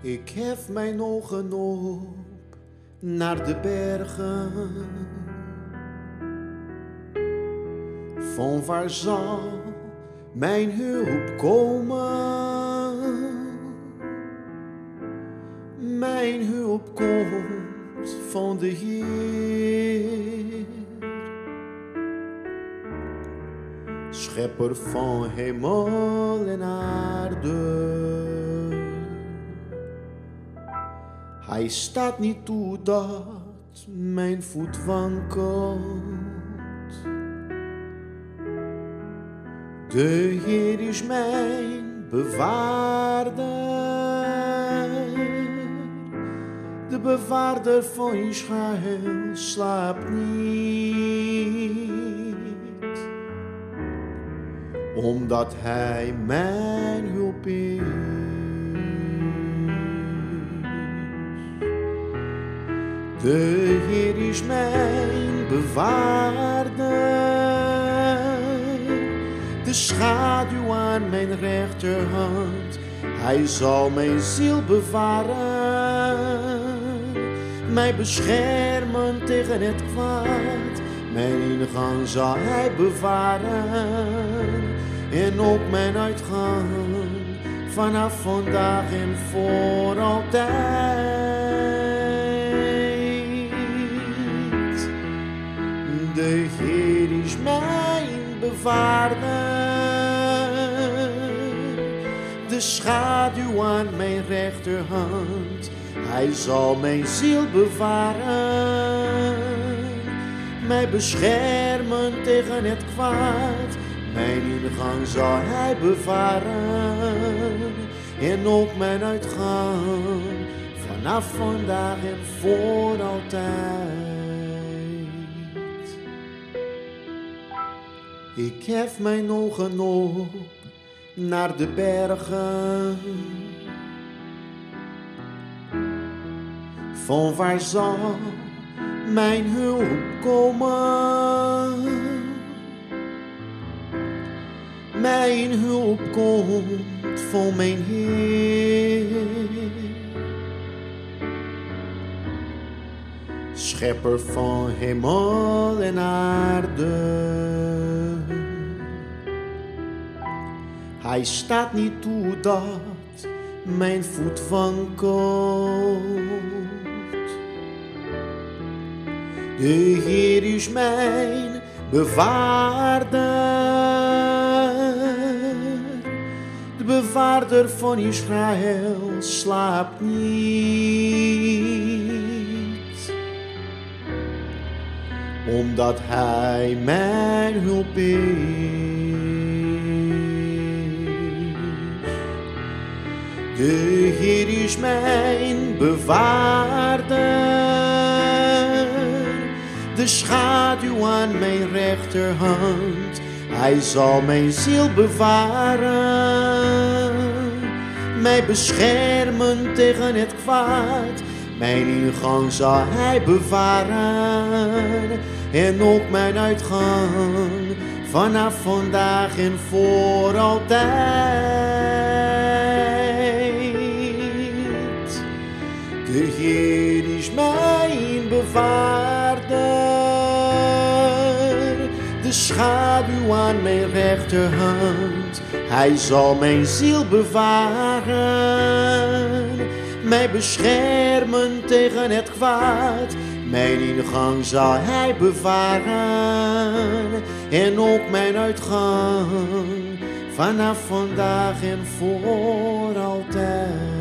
Ik hef mijn ogen op naar de bergen. Van waar zal mijn hulp komen? Mijn hulp komt van de Heer, schepper van hemel en aarde. Hij staat niet toe dat mijn voet wankelt. De Heer is mijn bewaarder, de bewaarder van Israël slaapt niet, omdat Hij mijn hulp is. De Heer is mijn bewaarder, de schaduw aan mijn rechterhand. Hij zal mijn ziel bewaren, mij beschermen tegen het kwaad. Mijn ingang zal Hij bewaren en ook mijn uitgang, vanaf vandaag en voor altijd. De Heer is mijn bewaarder, de schaduw aan mijn rechterhand. Hij zal mijn ziel bewaren, mij beschermen tegen het kwaad. Mijn ingang zal Hij bewaren en ook mijn uitgang, vanaf vandaag en voor altijd. Ik hef mijn ogen op naar de bergen. Van waar zal mijn hulp komen? Mijn hulp komt van mijn Heer, schepper van hemel en aarde. Hij staat niet toe dat mijn voet wankelt. De Heer is mijn bewaarder, de bewaarder van Israël slaapt niet, omdat Hij mijn hulp is. De Heer is mijn bewaarder, de schaduw aan mijn rechterhand. Hij zal mijn ziel bewaren, mij beschermen tegen het kwaad. Mijn ingang zal Hij bewaren en ook mijn uitgang, vanaf vandaag en voor altijd. De Heer is mijn bewaarder, de schaduw aan mijn rechterhand. Hij zal mijn ziel bewaren, mij beschermen tegen het kwaad. Mijn ingang zal Hij bewaren en ook mijn uitgang, vanaf vandaag en voor altijd.